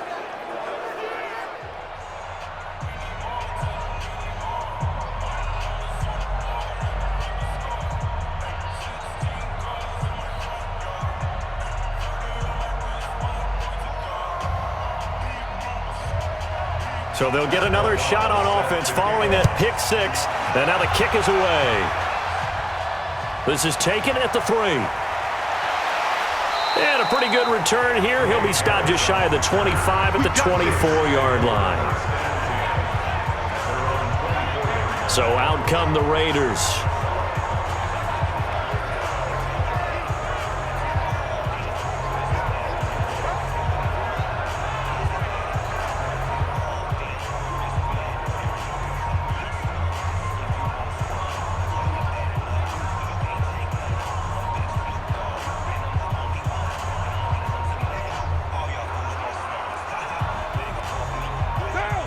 So they'll get another shot on offense following that pick 6, and now the kick is away. This is taken at the 3. And a pretty good return here. He'll be stopped just shy of the 25 at the 24-yard line. So out come the Raiders.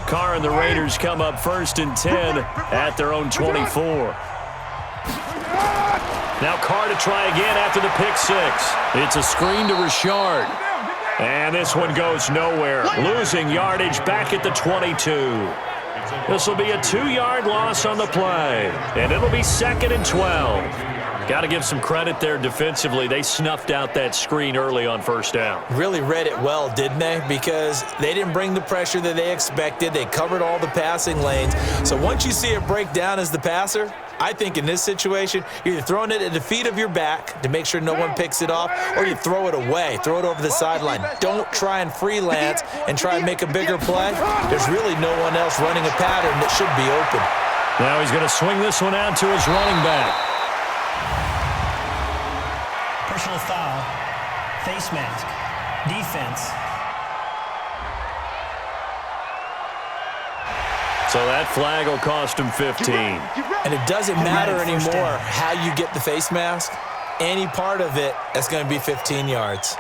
Carr and the Raiders come up 1st and 10 at their own 24. Now Carr to try again after the pick 6. It's a screen to Richard. And this one goes nowhere. Losing yardage back at the 22. This will be a 2-yard loss on the play. And it'll be 2nd and 12. Got to give some credit there defensively. They snuffed out that screen early on 1st down. Really read it well, didn't they? Because they didn't bring the pressure that they expected. They covered all the passing lanes. So once you see it break down as the passer, I think in this situation, you're either throwing it at the feet of your back to make sure no one picks it off, or you throw it away, throw it over the sideline. Don't try and freelance and try and make a bigger play. There's really no one else running a pattern that should be open. Now he's going to swing this one out to his running back. Personal foul, face mask, defense. So that flag will cost him 15. And it doesn't matter anymore how you get the face mask. Any part of it, that's going to be 15 yards.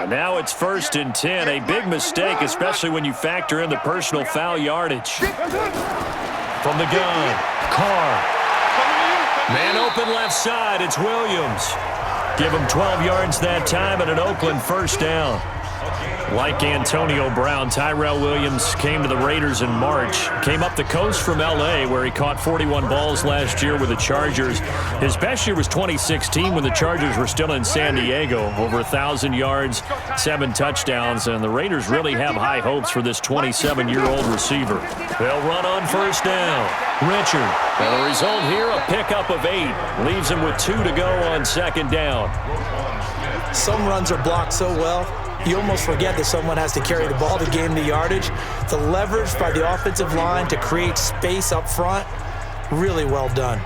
Now it's 1st and 10. A big mistake, especially when you factor in the personal foul yardage. From the gun, Carr. Man open left side, it's Williams. Give him 12 yards that time and an Oakland 1st down. Like Antonio Brown, Tyrell Williams came to the Raiders in March. Came up the coast from L.A., where he caught 41 balls last year with the Chargers. His best year was 2016 when the Chargers were still in San Diego. Over 1,000 yards, 7 touchdowns, and the Raiders really have high hopes for this 27-year-old receiver. They'll run on 1st down. Richard. And the result here, a pickup of 8. Leaves him with 2 to go on 2nd down. Some runs are blocked so well, you almost forget that someone has to carry the ball to gain the yardage. The leverage by the offensive line to create space up front, really well done.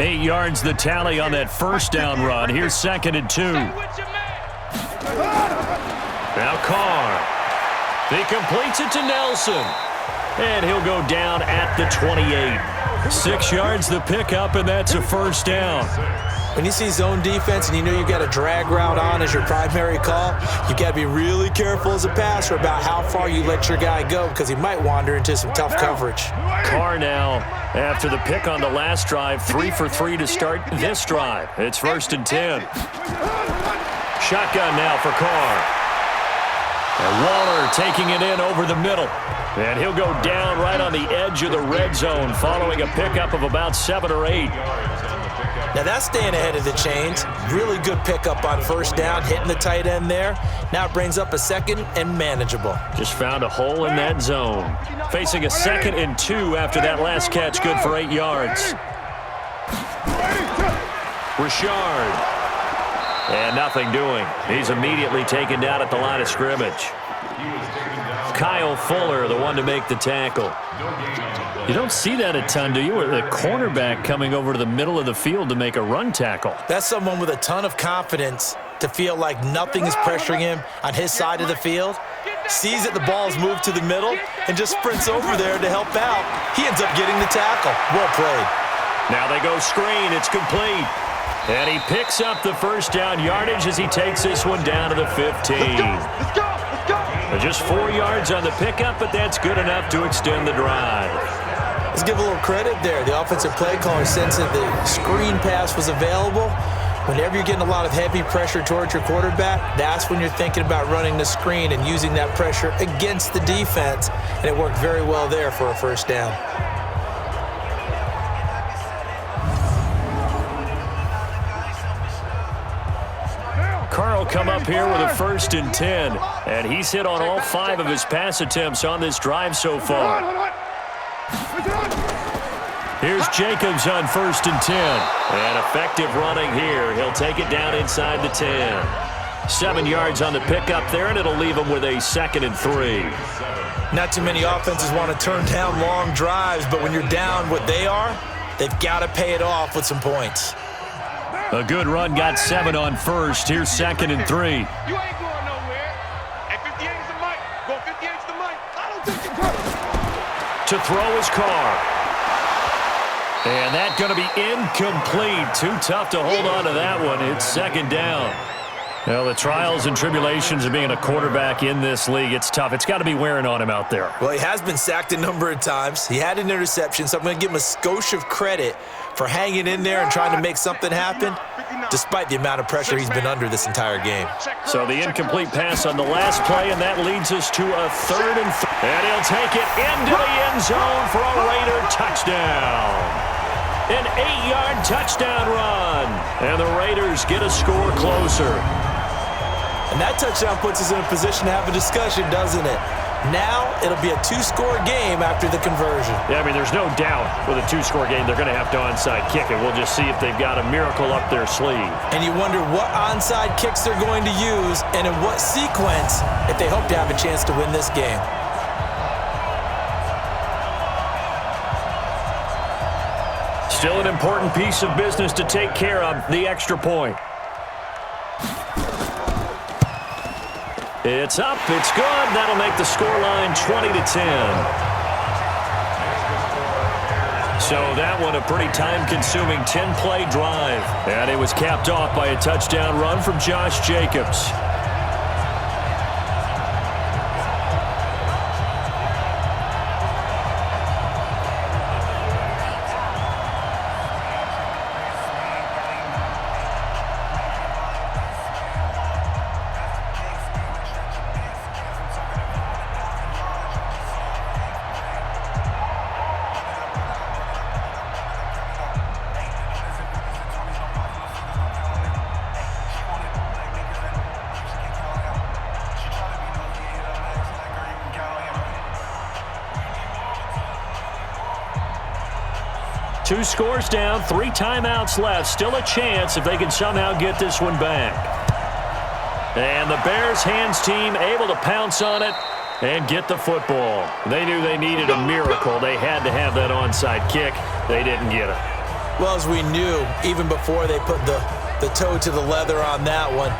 8 yards the tally on that 1st down run. Here's 2nd and 2. Now Carr. He completes it to Nelson. And he'll go down at the 28. 6 yards the pickup, and that's a first down. When you see zone defense and you know you've got a drag route on as your primary call, you've got to be really careful as a passer about how far you let your guy go because he might wander into some tough coverage. Carr now, after the pick on the last drive, 3 for 3 to start this drive. It's 1st and 10. Shotgun now for Carr. And Waller taking it in over the middle. And he'll go down right on the edge of the red zone following a pickup of about 7 or 8. Now that's staying ahead of the chains. Really good pickup on first down, hitting the tight end there. Now it brings up a 2nd and manageable. Just found a hole in that zone. Facing a 2nd and 2 after that last catch, good for 8 yards. Richard. And nothing doing. He's immediately taken down at the line of scrimmage. Kyle Fuller, the one to make the tackle. You don't see that a ton, do you? Or the cornerback coming over to the middle of the field to make a run tackle. That's someone with a ton of confidence to feel like nothing is pressuring him on his side of the field. Sees that the ball's moved to the middle and just sprints over there to help out. He ends up getting the tackle. Well played. Now they go screen. It's complete. And he picks up the first down yardage as he takes this one down to the 15. Let's go. Just 4 yards on the pickup, but that's good enough to extend the drive. Let's give a little credit there. The offensive play caller sensed that the screen pass was available. Whenever you're getting a lot of heavy pressure towards your quarterback, that's when you're thinking about running the screen and using that pressure against the defense. And it worked very well there for a first down. Carl come up here with a 1st and 10, and he's hit on all 5 of his pass attempts on this drive so far. Here's Jacobs on 1st and 10, and effective running here. He'll take it down inside the 10. 7 yards on the pickup there, and it'll leave him with a 2nd and 3. Not too many offenses want to turn down long drives, but when you're down what they are, they've got to pay it off with some points. A good run, got 7 on first. Here's 2nd and 3. You ain't going nowhere. At 58 is the mic. Go 58 is the mic. I don't think you can. To throw his Carr. And that's going to be incomplete. Too tough to hold on to that one. It's 2nd down. Well, the trials and tribulations of being a quarterback in this league, it's tough. It's got to be wearing on him out there. Well, he has been sacked a number of times. He had an interception, so I'm going to give him a skosh of credit for hanging in there and trying to make something happen, despite the amount of pressure he's been under this entire game. So the incomplete pass on the last play, and that leads us to a 3rd and 3. And he'll take it into the end zone for a Raider touchdown. An 8-yard touchdown run. And the Raiders get a score closer. And that touchdown puts us in a position to have a discussion, doesn't it? Now it'll be a 2-score game after the conversion. Yeah, I mean, there's no doubt with a 2-score game they're going to have to onside kick it. We'll just see if they've got a miracle up their sleeve. And you wonder what onside kicks they're going to use and in what sequence if they hope to have a chance to win this game. Still an important piece of business to take care of, the extra point. It's up, it's good. That'll make the scoreline 20-10. So that one a pretty time-consuming 10-play drive. And it was capped off by a touchdown run from Josh Jacobs. Two scores down, 3 timeouts left. Still a chance if they can somehow get this one back. And the Bears hands team able to pounce on it and get the football. They knew they needed a miracle. They had to have that onside kick. They didn't get it. Well, as we knew, even before they put the toe to the leather on that one,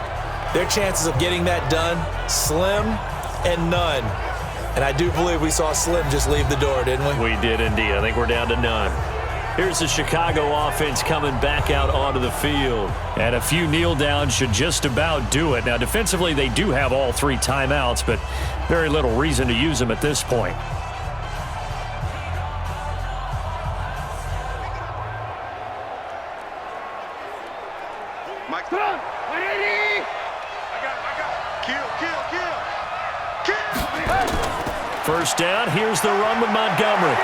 their chances of getting that done, slim and none. And I do believe we saw Slim just leave the door, didn't we? We did indeed. I think we're down to none. Here's the Chicago offense coming back out onto the field. And a few kneel downs should just about do it. Now, defensively, they do have all 3 timeouts, but very little reason to use them at this point. Mike, I got Kill. First down, here's the run with Montgomery.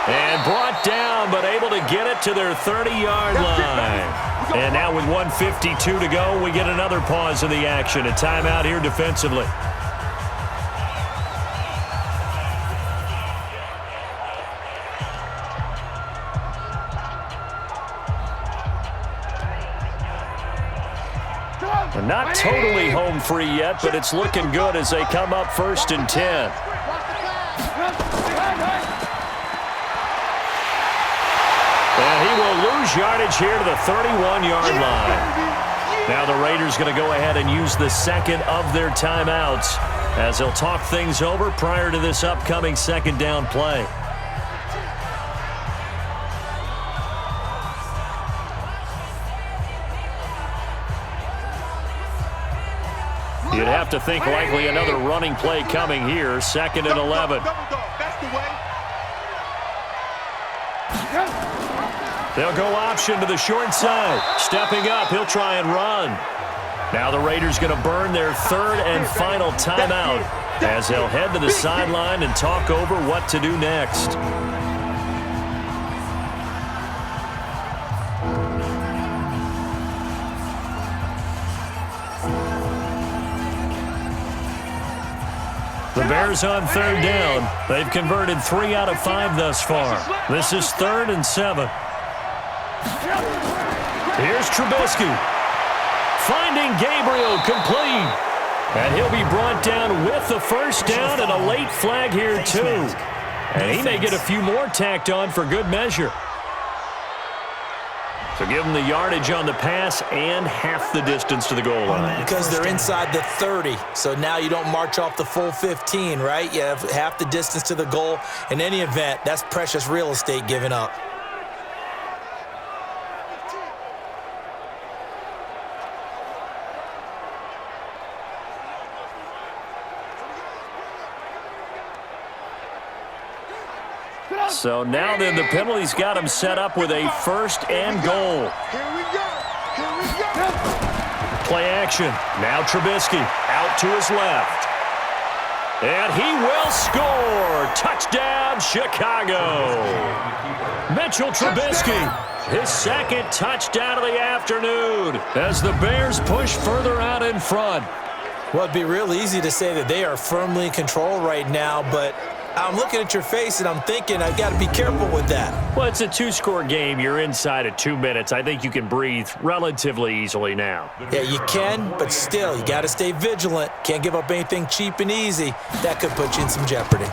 And brought down, but able to get it to their 30-yard line. And now with 1:52 to go, we get another pause in the action. A timeout here defensively. They're not totally home free yet, but it's looking good as they come up 1st and 10. And he will lose yardage here to the 31-yard line. Now the Raiders going to go ahead and use the second of their timeouts as they'll talk things over prior to this upcoming second down play. You'd have to think likely another running play coming here, 2nd and 11. That's the way. They'll go option to the short side. Stepping up, he'll try and run. Now the Raiders going to burn their 3rd and final timeout as they'll head to the sideline and talk over what to do next. The Bears on 3rd down. They've converted 3 out of 5 thus far. This is 3rd and 7. Here's Trubisky. Finding Gabriel complete. And he'll be brought down with the first down and a late flag here too. And he may get a few more tacked on for good measure. So give him the yardage on the pass and half the distance to the goal line. Because they're inside the 30, so now you don't march off the full 15, right? You have half the distance to the goal. In any event, that's precious real estate given up. So now then the penalty's got him set up with a 1st and goal. Here we go. Play action. Now Trubisky out to his left. And he will score. Touchdown, Chicago. Mitchell Trubisky, his 2nd touchdown of the afternoon as the Bears push further out in front. Well, it'd be real easy to say that they are firmly in control right now, but I'm looking at your face and I'm thinking I've got to be careful with that. Well, it's a 2-score game. You're inside of 2 minutes. I think you can breathe relatively easily now. Yeah, you can, but still, you got to stay vigilant. Can't give up anything cheap and easy. That could put you in some jeopardy.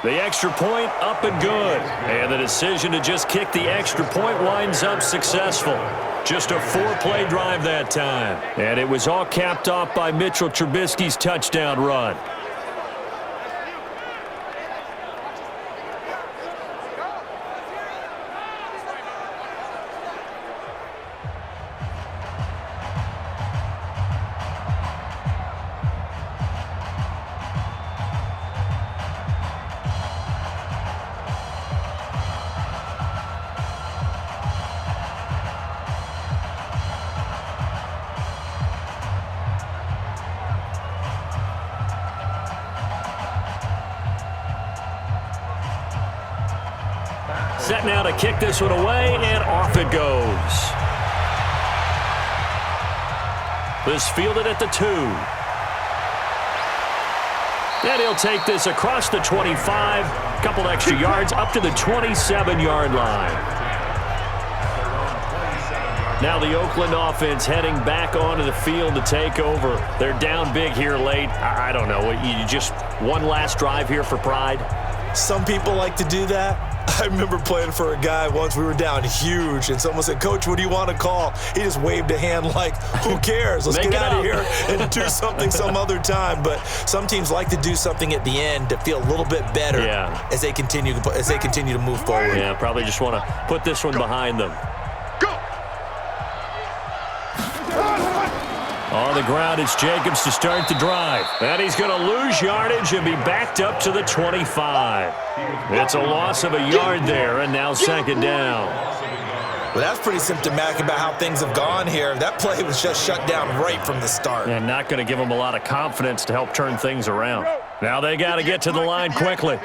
The extra point up and good. And the decision to just kick the extra point winds up successful. Just a 4-play drive that time. And it was all capped off by Mitchell Trubisky's touchdown run. Set now to kick this one away, and off it goes. This fielded at the 2. And he'll take this across the 25, a couple extra yards up to the 27-yard line. Now the Oakland offense heading back onto the field to take over. They're down big here late. I don't know. You just one last drive here for pride? Some people like to do that. I remember playing for a guy once. We were down huge, and someone said, "Coach, what do you want to call?" He just waved a hand like, who cares? Let's get out of here and do something some other time. But some teams like to do something at the end to feel a little bit better as they continue to move forward. Yeah, probably just want to put this one behind them. On the ground, it's Jacobs to start the drive. And he's going to lose yardage and be backed up to the 25. It's a loss of a yard there, and now second down. Well, that's pretty symptomatic about how things have gone here. That play was just shut down right from the start. And not going to give them a lot of confidence to help turn things around. Now they got to get to the line quickly.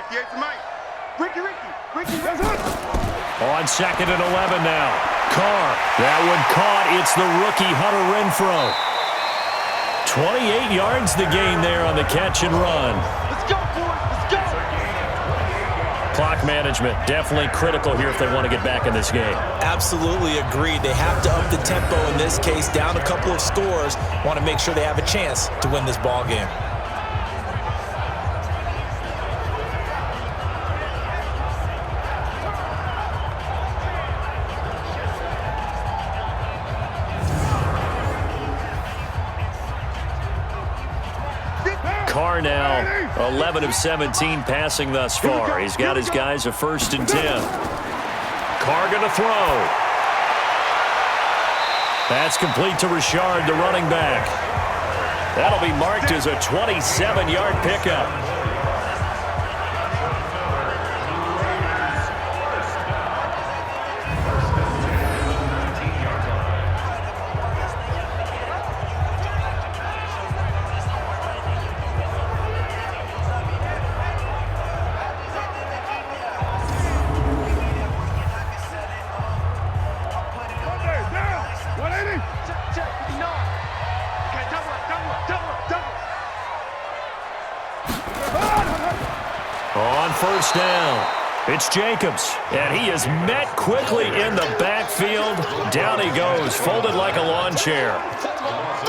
On second and 11 now. Carr, that one caught. It's the rookie Hunter Renfrow. 28 yards the gain there on the catch and run. Let's go, boys. Let's go. Clock management definitely critical here if they want to get back in this game. Absolutely agreed. They have to up the tempo in this case, down a couple of scores. Want to make sure they have a chance to win this ball game. Carr now 11 of 17 passing thus far. He's got his guys a 1st and 10. Carr going to throw. That's complete to Richard, the running back. That'll be marked as a 27-yard pickup. On first down, it's Jacobs, and he is met quickly in the backfield. Down he goes, folded like a lawn chair.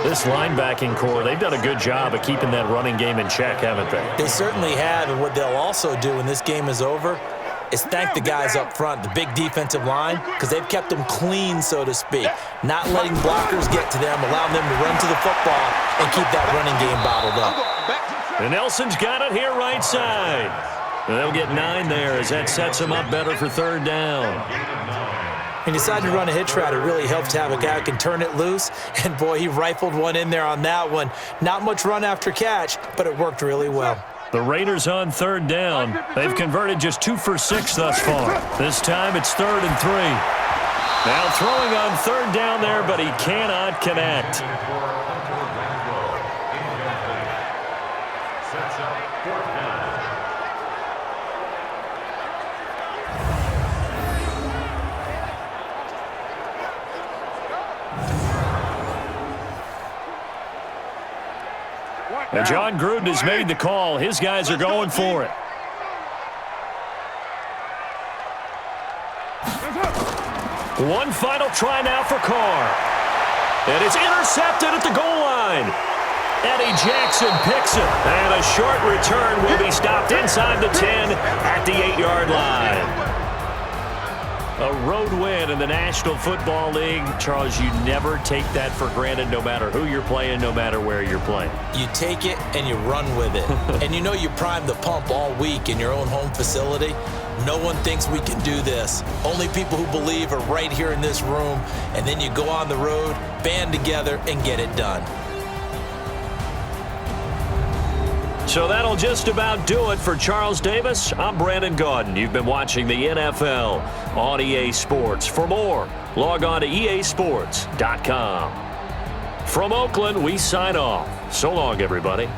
This linebacking core, they've done a good job of keeping that running game in check, haven't they? They certainly have, and what they'll also do when this game is over is thank the guys up front, the big defensive line, because they've kept them clean, so to speak, not letting blockers get to them, allowing them to run to the football and keep that running game bottled up. And Nelson's got it here right side. And they'll get 9 there as that sets him up better for 3rd down. He decided to run a hitch route. It really helps to have a guy who can turn it loose. And, boy, he rifled one in there on that one. Not much run after catch, but it worked really well. The Raiders on 3rd down. They've converted just 2 for 6 thus far. This time it's 3rd and 3. Now throwing on 3rd down there, but he cannot connect. And John Gruden has made the call. His guys are going for it. One final try now for Carr. And it's intercepted at the goal line. Eddie Jackson picks it. And a short return will be stopped inside the 10 at the 8-yard line. A road win in the National Football League. Charles, you never take that for granted no matter who you're playing, no matter where you're playing. You take it and you run with it. And you know you primed the pump all week in your own home facility. No one thinks we can do this. Only people who believe are right here in this room. And then you go on the road, band together, and get it done. So that'll just about do it for Charles Davis. I'm Brandon Gaudin. You've been watching the NFL on EA Sports. For more, log on to easports.com. From Oakland, we sign off. So long, everybody.